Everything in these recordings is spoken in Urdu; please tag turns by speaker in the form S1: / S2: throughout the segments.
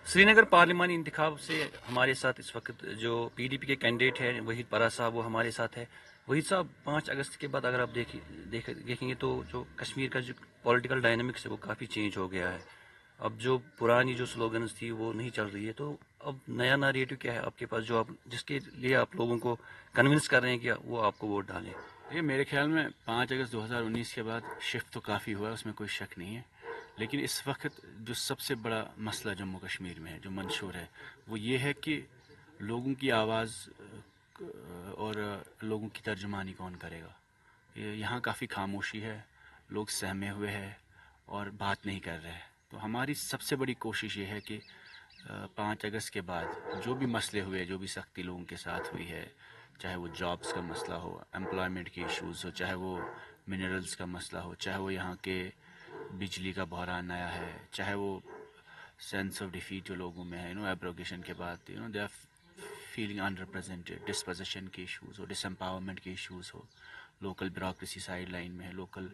S1: سری نگر پارلیمانی انتخاب سے ہمارے ساتھ اس وقت جو پی ڈی پی کے کینڈیڈیٹ ہیں وحید پرا صاحب، وہ ہمارے ساتھ ہے. وحید صاحب، 5 اگست کے بعد اگر آپ دیکھیں گے تو جو کشمیر کا جو پولیٹیکل ڈائنامکس ہے وہ کافی چینج ہو گیا ہے. اب جو پرانی جو سلوگنز تھی وہ نہیں چل رہی ہے، تو اب نیا نریٹو کیا ہے آپ کے پاس جو آپ جس کے لیے آپ لوگوں کو کنونس کر رہے ہیں کہ وہ آپ کو ووٹ ڈالیں؟
S2: یہ میرے خیال میں 5 اگست 2019 کے بعد شفٹ تو کافی ہوا ہے، اس میں کوئی شک نہیں ہے. لیکن اس وقت جو سب سے بڑا مسئلہ جموں کشمیر میں ہے، جو منشور ہے، وہ یہ ہے کہ لوگوں کی آواز اور لوگوں کی ترجمانی کون کرے گا. یہاں کافی خاموشی ہے، لوگ سہمے ہوئے ہیں اور بات نہیں کر رہے ہیں. تو ہماری سب سے بڑی کوشش یہ ہے کہ 5 اگست کے بعد جو بھی مسئلے ہوئے، جو بھی سختی لوگوں کے ساتھ ہوئی ہے، چاہے وہ جابس کا مسئلہ ہو، امپلائمنٹ کے ایشوز ہو، چاہے وہ منرلز کا مسئلہ ہو، چاہے وہ یہاں کے بجلی کا بحران نیا ہے، چاہے وہ سینس آف ڈیفیٹ جو لوگوں میں ہے، ایبروگیشن کے بعد they are feeling unrepresented, disposition کے ایشوز ہو، ڈس امپاورمنٹ کے ایشوز ہو، لوکل بیوروکریسی سائڈ لائن میں ہے، لوکل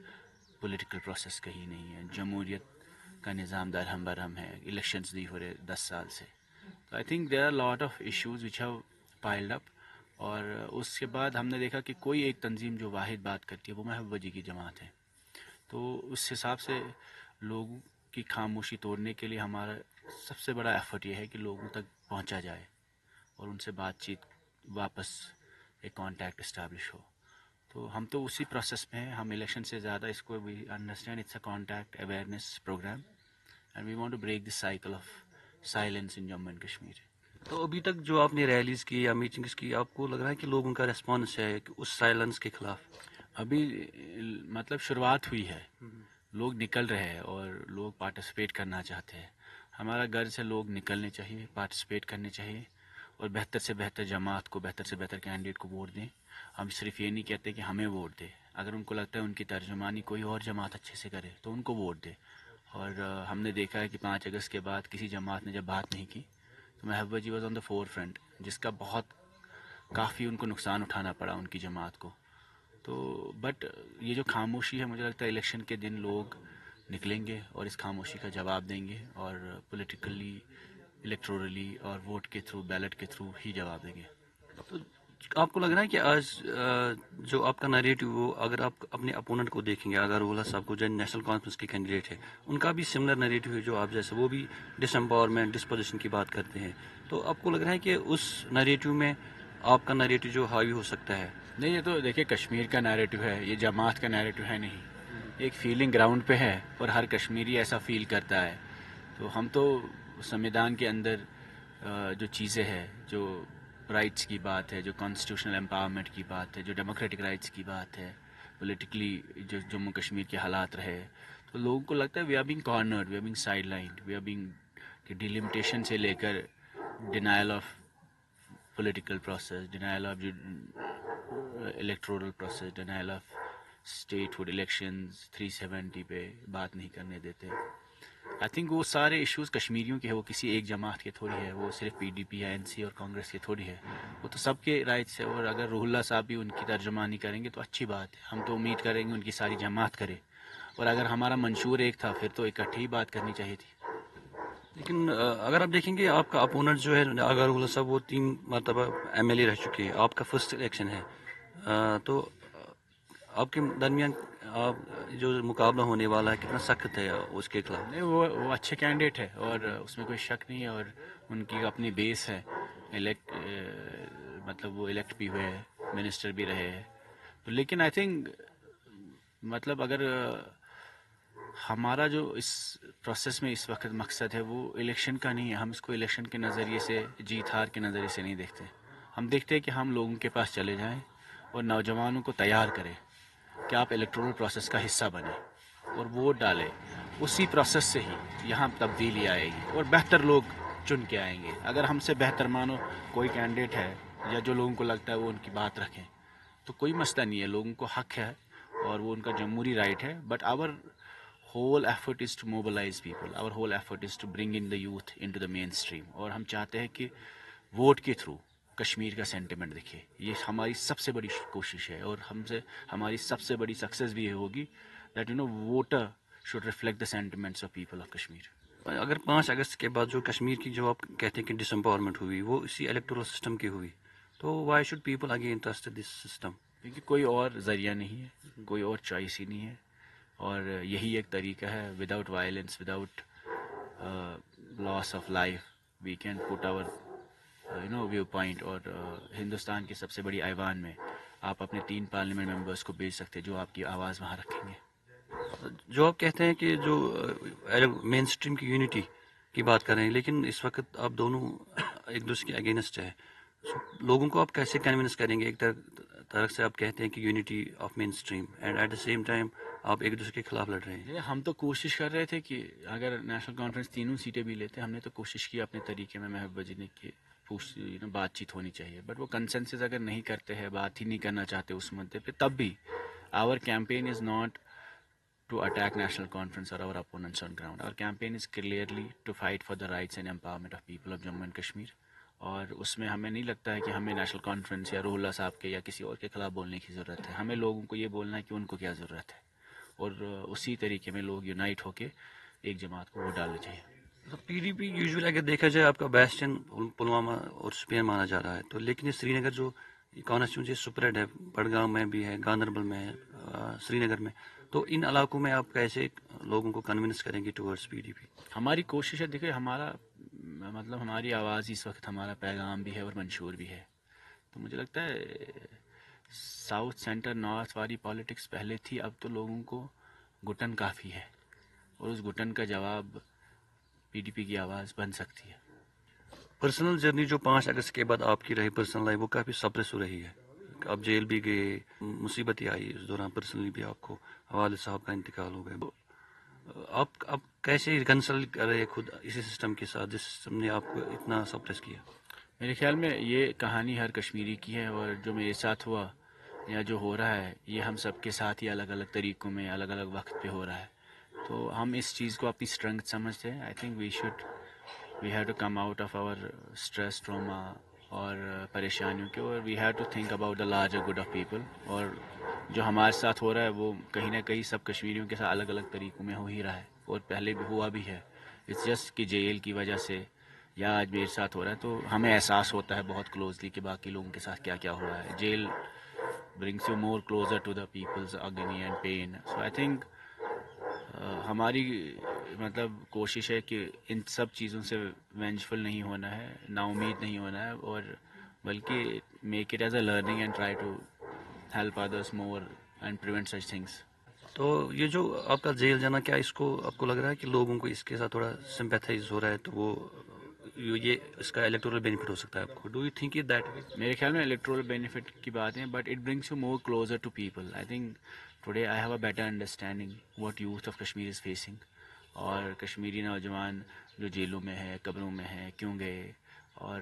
S2: پولیٹیکل پروسیس کہیں نہیں ہے، جمہوریت کا نظام درہم برہم ہے، الیکشنز نہیں ہو رہے 10 سال سے. تو I think there are lot of issues which have piled up. اور اس کے بعد ہم نے دیکھا کہ کوئی ایک تنظیم جو واحد بات کرتی ہے وہ محبوبہ جی کی جماعت ہے. تو اس حساب سے لوگوں کی خاموشی توڑنے کے لیے ہمارا سب سے بڑا ایفرٹ یہ ہے کہ لوگوں تک پہنچا جائے اور ان سے بات چیت واپس ایک کانٹیکٹ اسٹیبلش ہو. تو ہم تو اسی پروسیس میں ہیں. ہم الیکشن سے زیادہ اس کو we understand it's a contact awareness program and we want to break this cycle of silence in Jammu and Kashmir.
S1: تو ابھی تک جو آپ نے ریلیز کی یا میٹنگز کی، آپ کو لگ رہا ہے کہ لوگوں کا ریسپانس ہے کہ اس سائلنس کے خلاف؟
S2: ابھی مطلب شروعات ہوئی ہے، لوگ نکل رہے ہیں اور لوگ پارٹیسپیٹ کرنا چاہتے ہیں. ہمارا غرض سے لوگ نکلنے چاہیے، پارٹیسپیٹ کرنے چاہیے اور بہتر سے بہتر جماعت کو، بہتر سے بہتر کینڈیڈیٹ کو ووٹ دیں. ہم صرف یہ نہیں کہتے کہ ہمیں ووٹ دے، اگر ان کو لگتا ہے ان کی ترجمانی کوئی اور جماعت اچھے سے کرے تو ان کو ووٹ دے. اور ہم نے دیکھا ہے کہ 5 اگست کے بعد کسی جماعت نے جب بات نہیں کی تو Mehbooba ji was on the forefront, جس کا بہت کافی ان کو نقصان اٹھانا پڑا ان کی جماعت کو. تو بٹ یہ جو خاموشی ہے، مجھے لگتا ہے الیکشن کے دن لوگ نکلیں گے اور اس خاموشی کا جواب دیں گے اور پولیٹیکلی، الیکٹورلی اور ووٹ کے تھرو، بیلٹ کے تھرو ہی جواب دیں گے.
S1: تو آپ کو لگ رہا ہے کہ آج جو آپ کا نریٹو، وہ اگر آپ اپنے اپوننٹ کو دیکھیں گے، اگر اولا صاحب کو جو نیشنل کانفرنس کے کینڈیڈیٹ ہے، ان کا بھی سملر نریٹو ہے جو آپ جیسے، وہ بھی ڈس امپاورمنٹ، ڈسپوزیشن کی بات کرتے ہیں. تو آپ کو لگ رہا ہے کہ اس نریٹو میں آپ کا نریٹو جو حاوی ہو سکتا ہے؟
S2: نہیں، یہ تو دیکھیے کشمیر کا نیریٹو ہے، یہ جماعت کا نیریٹو ہے نہیں. ایک فیلنگ گراؤنڈ پہ ہے اور ہر کشمیری ایسا فیل کرتا ہے. تو ہم تو سمویدھان کے اندر جو چیزیں ہیں، جو رائٹس کی بات ہے، جو کانسٹیٹیوشنل امپاورمنٹ کی بات ہے، جو ڈیموکریٹک رائٹس کی بات ہے، پولیٹیکلی جو جموں کشمیر کے حالات رہے، تو لوگوں کو لگتا ہے we are being cornered, we are being sidelined, we are being delimitation سے لے کر denial of political process, denial of electoral process, denial of statehood elections 370 پہ بات نہیں کرنے دیتے. آئی تھنک وہ سارے ایشوز کشمیریوں کے ہیں، وہ کسی ایک جماعت کے تھوڑی ہے، وہ صرف پی ڈی پی ہے، این سی اور کانگریس کے تھوڑی ہے، وہ تو سب کے رائٹس ہے. اور اگر روح اللہ صاحب بھی ان کی ترجمانی کریں گے تو اچھی بات ہے. ہم تو امید کریں گے ان کی ساری جماعت کرے، اور اگر ہمارا منشور ایک تھا پھر تو اکٹھے ہی بات کرنی چاہیے تھی.
S1: لیکن اگر آپ دیکھیں گے آپ کا اپوننٹ جو ہے اگر اولا صاحب، وہ 3 مرتبہ ایم ایل اے رہ چکے ہیں، آپ کا فرسٹ الیکشن ہے، تو آپ کے درمیان جو مقابلہ ہونے والا ہے کتنا سخت ہے اس کے خلاف؟
S2: نہیں، وہ اچھے کینڈیڈیٹ ہے اور اس میں کوئی شک نہیں ہے، اور ان کی اپنی بیس ہے. مطلب وہ الیکٹ بھی ہوئے ہیں، منسٹر بھی رہے ہیں. تو لیکن آئی تھنک مطلب اگر ہمارا جو اس پروسیس میں اس وقت مقصد ہے وہ الیکشن کا نہیں ہے، ہم اس کو الیکشن کے نظریے سے، جیت ہار کے نظریے سے نہیں دیکھتے. ہم دیکھتے ہیں کہ ہم لوگوں کے پاس چلے جائیں اور نوجوانوں کو تیار کریں کہ آپ الیکٹورل پروسیس کا حصہ بنیں اور ووٹ ڈالیں. اسی پروسیس سے ہی یہاں تبدیلی آئے گی اور بہتر لوگ چن کے آئیں گے. اگر ہم سے بہتر مانو کوئی کینڈیڈیٹ ہے یا جو لوگوں کو لگتا ہے وہ ان کی بات رکھیں تو کوئی مسئلہ نہیں ہے، لوگوں کو حق ہے اور وہ ان کا جمہوری رائٹ ہے. But our whole effort is to mobilize people, our whole effort is to bring in the youth into the mainstream. اور ہم چاہتے ہیں کہ ووٹ کے تھرو کشمیر کا سینٹیمنٹ دکھے. یہ ہماری سب سے بڑی کوشش ہے اور ہماری سب سے بڑی سکسیس بھی یہ ہوگی that voter should reflect the sentiments of people of Kashmir.
S1: اگر 5 اگست کے بعد جو کشمیر کی جو آپ کہتے ہیں کہ ڈس امپاورمنٹ ہوئی وہ اسی الیکٹورل سسٹم کی ہوئی تو why should people again trust this system?
S2: کیونکہ کوئی اور ذریعہ نہیں ہے، کوئی اور چوائس ہی نہیں ہے، اور یہی ایک طریقہ ہے. Without violence, without loss of life, we can put our viewpoint. اور ہندوستان کی سب سے بڑی ایوان میں آپ اپنے 3 پارلیمنٹ ممبرس کو بھیج سکتے جو آپ کی آواز وہاں رکھیں گے.
S1: جو آپ کہتے ہیں کہ جو مین اسٹریم کی یونٹی کی بات کر رہے ہیں لیکن اس وقت آپ دونوں ایک دوسرے کے اگینسٹ ہے، لوگوں کو آپ کیسے کنونس کریں گے؟ ایک طرح سے آپ کہتے ہیں کہ unity of mainstream and at the same time آپ ایک دوسرے کے خلاف لڑ رہے ہیں.
S2: ہم تو کوشش کر رہے تھے کہ اگر نیشنل کانفرنس 3 سیٹیں بھی لیتے، ہم نے تو کوشش کی اپنے طریقے میں محبوبہ جی نے کہ بات چیت ہونی چاہیے، بٹ وہ کنسنسس اگر نہیں کرتے ہیں، بات ہی نہیں کرنا چاہتے اس مدعے پہ، تب بھی our campaign is not to attack national conference or our opponents on ground. Our campaign is clearly to fight for the rights and empowerment of people of Jammu and Kashmir. اور اس میں ہمیں نہیں لگتا ہے کہ ہمیں نیشنل کانفرنس یا روح اللہ صاحب کے یا کسی اور کے خلاف بولنے کی ضرورت ہے. ہمیں لوگوں کو یہ بولنا ہے کہ ان کو کیا ضرورت ہے، اور اسی طریقے میں لوگ یونائٹ ہو کے ایک جماعت کو ووٹ ڈالنا چاہیے.
S1: پی ڈی پی یوزلی اگر دیکھا جائے آپ کا بیسٹن پلوامہ اور شوپین مانا جا رہا ہے، تو لیکن یہ سری نگر جو کانسٹیچوئنسی سپریڈ ہے، بڑگام میں بھی ہے، گاندربل میں ہے، سری نگر میں، تو ان علاقوں میں آپ کیسے لوگوں کو کنونس کریں گے ٹورڈز پی ڈی پی؟
S2: ہماری کوشش ہے، دیکھیں ہمارا مطلب ہماری آواز اس وقت ہمارا پیغام بھی ہے اور منشور بھی ہے. تو مجھے لگتا ہے ساؤتھ سینٹر نارتھ والی پالیٹکس پہلے تھی، اب تو لوگوں کو گھٹن کافی ہے، اور اس گھٹن کا جواب پی ڈی پی کی آواز بن سکتی ہے.
S1: پرسنل جرنی جو 5 اگست کے بعد آپ کی رہی پرسنل لائف وہ کافی سپریس ہو رہی ہے، آپ جیل بھی گئے، مصیبتیں آئی اس دوران، پرسنلی بھی آپ کو والد صاحب کا انتقال ہو گیا. آپ کیسے ریکنسل کر رہے خود اسی سسٹم کے ساتھ جس سسٹم نے آپ کو اتنا سپریس کیا؟
S2: میرے خیال میں یہ کہانی ہر کشمیری کی ہے، اور جو میرے ساتھ ہوا یا جو ہو رہا ہے یہ ہم سب کے ساتھ ہی الگ الگ طریقوں میں الگ الگ وقت پہ ہو رہا ہے. تو ہم اس چیز کو اپنی اسٹرنگتھ سمجھتے ہیں. I think we have to come out of our stress, trauma اور پریشانیوں کے، اور we have to think about the larger good of people. اور جو ہمارے ساتھ ہو رہا ہے وہ کہیں نہ کہیں سب کشمیریوں کے ساتھ الگ الگ طریقوں میں ہو ہی رہا ہے، اور پہلے بھی ہوا بھی ہے. اٹس جسٹ کہ جیل کی وجہ سے یا آج میرے ساتھ ہو رہا ہے تو ہمیں احساس ہوتا ہے بہت کلوزلی کہ باقی لوگوں کے ساتھ کیا کیا ہوا ہے. Jail brings you more closer to the people's agony and pain. So I think ہماری مطلب کوشش ہے کہ ان سب چیزوں سے وینجفل نہیں ہونا ہے، نا امید نہیں ہونا ہے، اور بلکہ make it as a learning and try to help others more and prevent such things.
S1: تو یہ جو آپ کا جیل جانا، کیا اس کو آپ کو لگ رہا ہے کہ لوگوں کو اس کے ساتھ تھوڑا سمپیتھائز ہو رہا ہے تو وہ یہ اس کا الیکٹورل بینیفٹ ہو سکتا ہے آپ کو؟ Do you think that way?
S2: میرے خیال میں الیکٹورل بینیفٹ کی بات ہے، but it brings you more closer to people. I think today I have a better understanding what youth of Kashmir is facing. اور کشمیری نوجوان جو جیلوں میں ہے، قبروں میں ہے، کیوں گئے، اور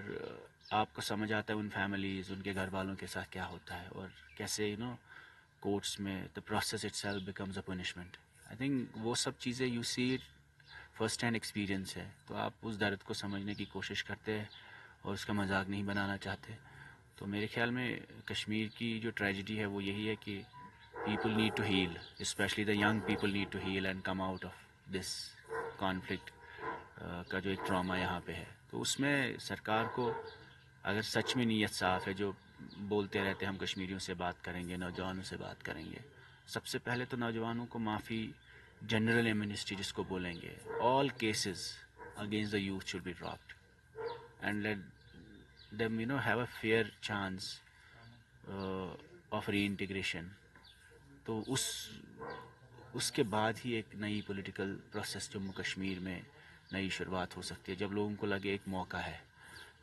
S2: آپ کو سمجھ آتا ہے ان فیملیز، ان کے گھر والوں کے ساتھ کیا ہوتا ہے، اور کیسے کورٹس میں the process itself becomes a punishment. I think وہ سب چیزیں you see first hand experience ہے، تو آپ اس درد کو سمجھنے کی کوشش کرتے ہیں اور اس کا مذاق نہیں بنانا چاہتے. تو میرے خیال میں کشمیر کی جو ٹریجڈی ہے وہ یہی ہے کہ people need to heal, especially the young people need to heal and come out of this conflict کا جو ایک ٹراما یہاں پہ ہے. تو اس میں سرکار کو اگر سچ میں نیت صاف ہے، جو بولتے رہتے ہیں ہم کشمیریوں سے بات کریں گے، نوجوانوں سے بات کریں گے، سب سے پہلے تو نوجوانوں کو معافی، جنرل ایمنسٹی جس کو بولیں گے، all cases against the youth should be dropped and let them have a fair chance of reintegration. تو اس کے بعد ہی ایک نئی پولیٹیکل پروسیس جموں کشمیر میں نئی شروعات ہو سکتی ہے، جب لوگوں کو لگے ایک موقع ہے،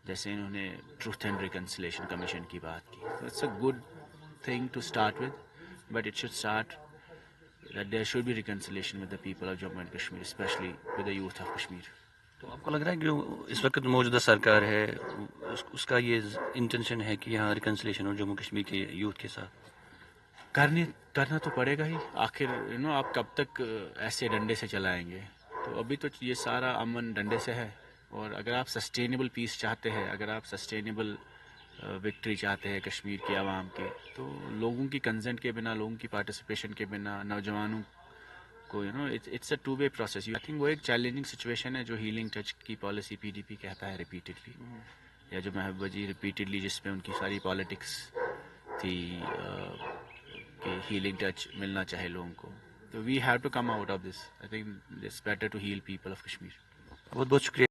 S2: جیسے انہوں نے ٹروتھ اینڈ ریکنسلیشن کمیشن کی بات کی. It's a good thing to start with, but it should start that there should be reconciliation with the people of Jammu and Kashmir, especially with the youth of Kashmir.
S1: تو آپ کو لگ رہا ہے کہ جو اس وقت موجودہ سرکار ہے اس کا یہ انٹینشن ہے کہ یہاں ریکنسلیشن ہو جموں کشمیر کے یوتھ کے ساتھ؟
S2: کرنا تو پڑے گا ہی، آخر آپ کب تک ایسے ڈنڈے سے چلائیں گے؟ تو ابھی تو یہ سارا امن ڈنڈے سے ہے، اور اگر آپ سسٹینیبل پیس چاہتے ہیں، اگر آپ سسٹینیبل وکٹری چاہتے ہیں کشمیر کی عوام کی، تو لوگوں کی کنسنٹ کے بنا، لوگوں کی پارٹیسپیشن کے بنا، نوجوانوں کو it's a two way process. I think وہ ایک چیلنجنگ سچویشن ہے جو ہیلنگ ٹچ کی پالیسی پی ڈی پی کہتا ہے ریپیٹڈلی, یا جو محبوبہ جی ریپیٹڈلی جس میں ان کی ساری پالیٹکس تھی کہ ہیلنگ ٹچ ملنا چاہے لوگوں کو. تو we have to come out of this. I think it's better to heal people of Kashmir.
S1: بہت بہت شکریہ.